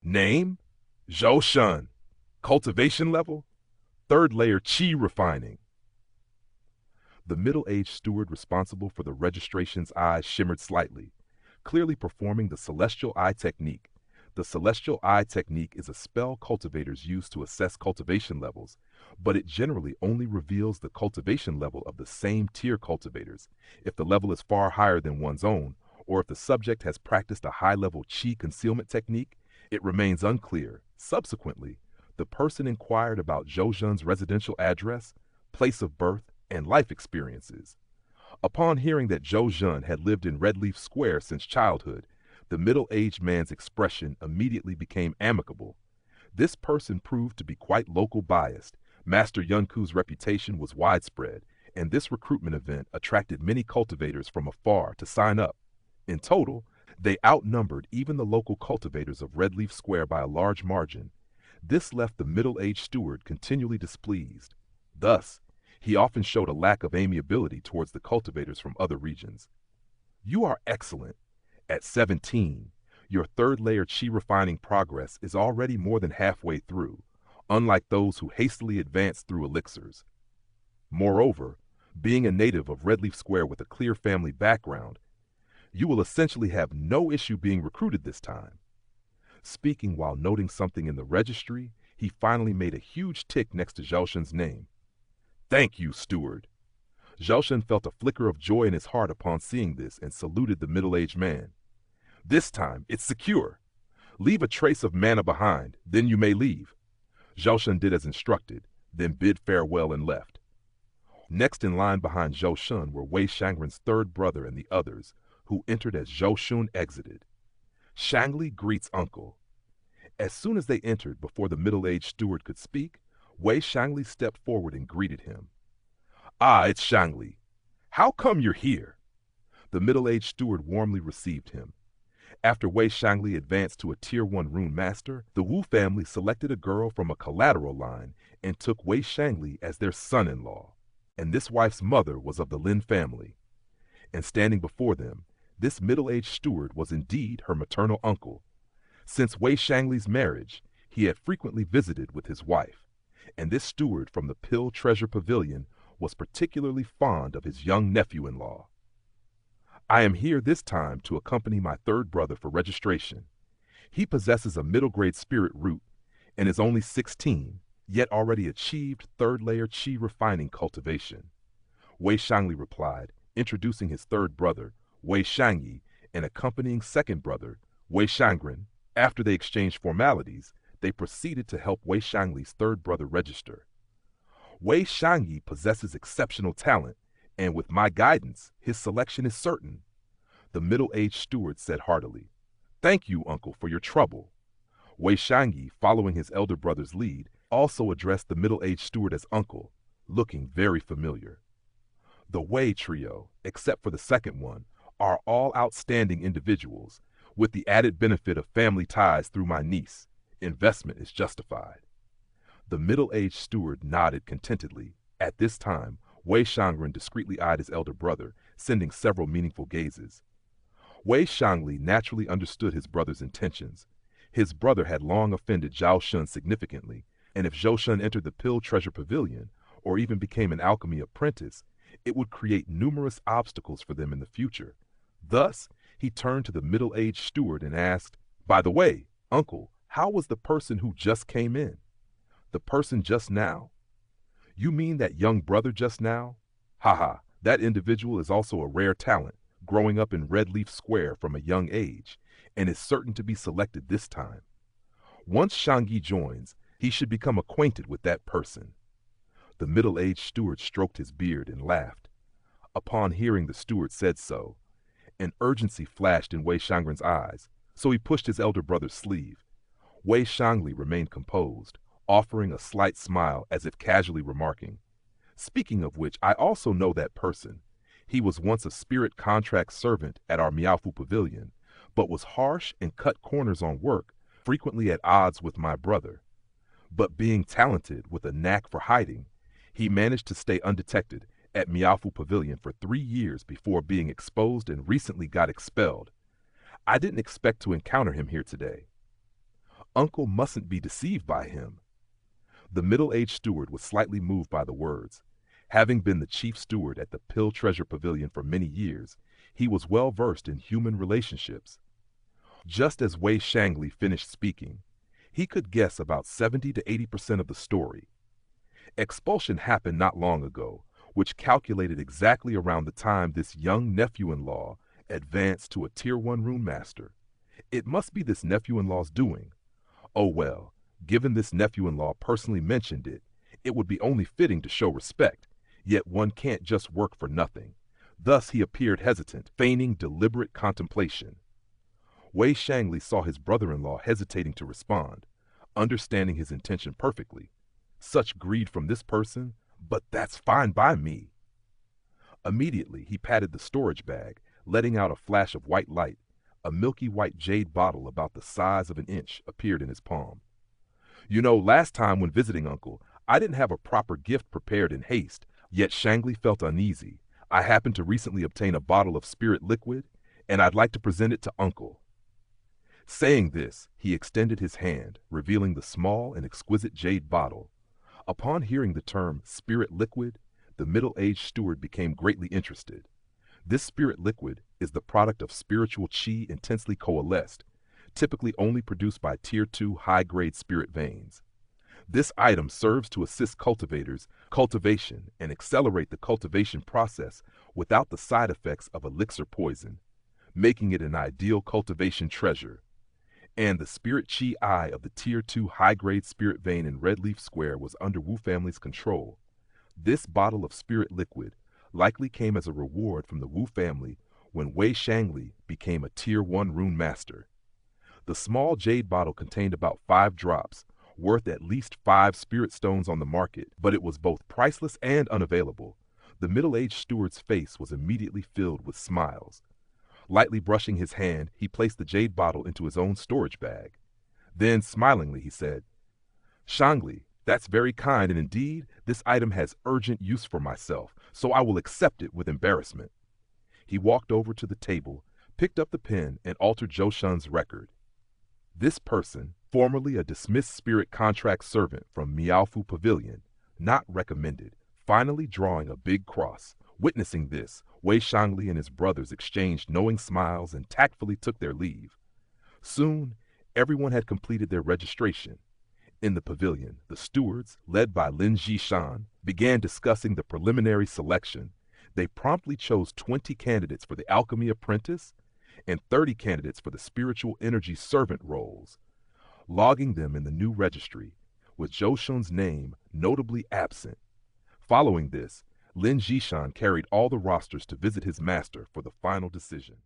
Name? Zhou Shun. Cultivation level? Third layer chi refining. The middle-aged steward responsible for the registration's eyes shimmered slightly, clearly performing the celestial eye technique. The celestial eye technique is a spell cultivators use to assess cultivation levels, but it generally only reveals the cultivation level of the same tier cultivators. If the level is far higher than one's own, or if the subject has practiced a high-level chi concealment technique, it remains unclear. Subsequently, the person inquired about Zhou Zhun's residential address, place of birth, and life experiences. Upon hearing that Zhou Zhun had lived in Redleaf Square since childhood, the middle-aged man's expression immediately became amicable. This person proved to be quite local biased. Master Yunku's reputation was widespread, and this recruitment event attracted many cultivators from afar to sign up. In total, they outnumbered even the local cultivators of Redleaf Square by a large margin. This left the middle-aged steward continually displeased. Thus, he often showed a lack of amiability towards the cultivators from other regions. You are excellent. At 17, your third layer chi refining progress is already more than halfway through, unlike those who hastily advance through elixirs. Moreover, being a native of Redleaf Square with a clear family background, you will essentially have no issue being recruited this time. Speaking while noting something in the registry, he finally made a huge tick next to Zhao Shun's name. Thank you, steward. Zhao Shun felt a flicker of joy in his heart upon seeing this and saluted the middle-aged man. This time, it's secure. Leave a trace of mana behind, then you may leave. Zhao Shun did as instructed, then bid farewell and left. Next in line behind Zhou Shun were Wei Shangren's third brother and the others, who entered as Zhou Shun exited. Shangli greets uncle. As soon as they entered, before the middle-aged steward could speak, Wei Shangli stepped forward and greeted him. Ah, it's Shangli. How come you're here? The middle-aged steward warmly received him. After Wei Shangli advanced to a Tier 1 rune master, the Wu family selected a girl from a collateral line and took Wei Shangli as their son-in-law. And this wife's mother was of the Lin family. And standing before them, this middle-aged steward was indeed her maternal uncle. Since Wei Shangli's marriage, he had frequently visited with his wife, and this steward from the Pill Treasure Pavilion was particularly fond of his young nephew-in-law. I am here this time to accompany my third brother for registration. He possesses a middle-grade spirit root and is only 16, yet already achieved third-layer chi refining cultivation. Wei Shangli replied, introducing his third brother, Wei Shangyi, and accompanying second brother, Wei Shangren. After they exchanged formalities, they proceeded to help Wei Shangli's third brother register. Wei Shangyi possesses exceptional talent, and with my guidance, his selection is certain. The middle-aged steward said heartily, Thank you, uncle, for your trouble. Wei Shangyi, following his elder brother's lead, also addressed the middle-aged steward as uncle, looking very familiar. The Wei trio, except for the second one, are all outstanding individuals, with the added benefit of family ties through my niece. Investment is justified. The middle-aged steward nodded contentedly. At this time, Wei Shangren discreetly eyed his elder brother, sending several meaningful gazes. Wei Shangli naturally understood his brother's intentions. His brother had long offended Zhao Shun significantly, and if Zhou Shun entered the Pill Treasure Pavilion, or even became an alchemy apprentice, it would create numerous obstacles for them in the future. Thus, he turned to the middle-aged steward and asked, By the way, uncle, how was the person who just came in? The person just now? You mean that young brother just now? Haha, that individual is also a rare talent, growing up in Redleaf Square from a young age, and is certain to be selected this time. Once Shangyi joins, he should become acquainted with that person. The middle-aged steward stroked his beard and laughed. Upon hearing the steward said so, an urgency flashed in Wei Shangren's eyes, so he pushed his elder brother's sleeve. Wei Shangli remained composed, offering a slight smile as if casually remarking, Speaking of which, I also know that person. He was once a spirit contract servant at our Miaofu Pavilion, but was harsh and cut corners on work, frequently at odds with my brother. But being talented with a knack for hiding, he managed to stay undetected at Miaofu Pavilion for 3 years before being exposed and recently got expelled. I didn't expect to encounter him here today. Uncle mustn't be deceived by him. The middle-aged steward was slightly moved by the words. Having been the chief steward at the Pill Treasure Pavilion for many years, he was well versed in human relationships. Just as Wei Shangli finished speaking, he could guess about 70 to 80% of the story. Expulsion happened not long ago, which calculated exactly around the time this young nephew-in-law advanced to a Tier 1 rune master. It must be this nephew-in-law's doing. Oh well, given this nephew-in-law personally mentioned it, it would be only fitting to show respect, yet one can't just work for nothing. Thus he appeared hesitant, feigning deliberate contemplation. Wei Shangli saw his brother-in-law hesitating to respond, understanding his intention perfectly. Such greed from this person, but that's fine by me. Immediately he patted the storage bag, letting out a flash of white light. A milky white jade bottle about the size of an inch appeared in his palm. You know, last time when visiting Uncle, I didn't have a proper gift prepared in haste, yet Shangli felt uneasy. I happened to recently obtain a bottle of spirit liquid, and I'd like to present it to Uncle. Saying this, he extended his hand, revealing the small and exquisite jade bottle. Upon hearing the term spirit liquid, the middle-aged steward became greatly interested. This spirit liquid is the product of spiritual chi intensely coalesced, typically only produced by Tier 2 high-grade spirit veins. This item serves to assist cultivators' cultivation and accelerate the cultivation process without the side effects of elixir poison, making it an ideal cultivation treasure. And the spirit chi eye of the Tier 2 high-grade spirit vein in Red Leaf Square was under Wu family's control. This bottle of spirit liquid likely came as a reward from the Wu family when Wei Shangli became a Tier 1 rune master. The small jade bottle contained about 5 drops, worth at least 5 spirit stones on the market, but it was both priceless and unavailable. The middle-aged steward's face was immediately filled with smiles. Lightly brushing his hand, he placed the jade bottle into his own storage bag. Then, smilingly, he said, "Shangli, that's very kind, and indeed, this item has urgent use for myself, so I will accept it with embarrassment." He walked over to the table, picked up the pen, and altered Zhou Shun's record. This person, formerly a dismissed spirit contract servant from Miaofu Pavilion, not recommended, finally drawing a big cross. Witnessing this, Wei Shangli and his brothers exchanged knowing smiles and tactfully took their leave. Soon, everyone had completed their registration. In the pavilion, the stewards, led by Lin Jishan, began discussing the preliminary selection. They promptly chose 20 candidates for the alchemy apprentice and 30 candidates for the spiritual energy servant roles, logging them in the new registry, with Zhou Shun's name notably absent. Following this, Lin Jishan carried all the rosters to visit his master for the final decision.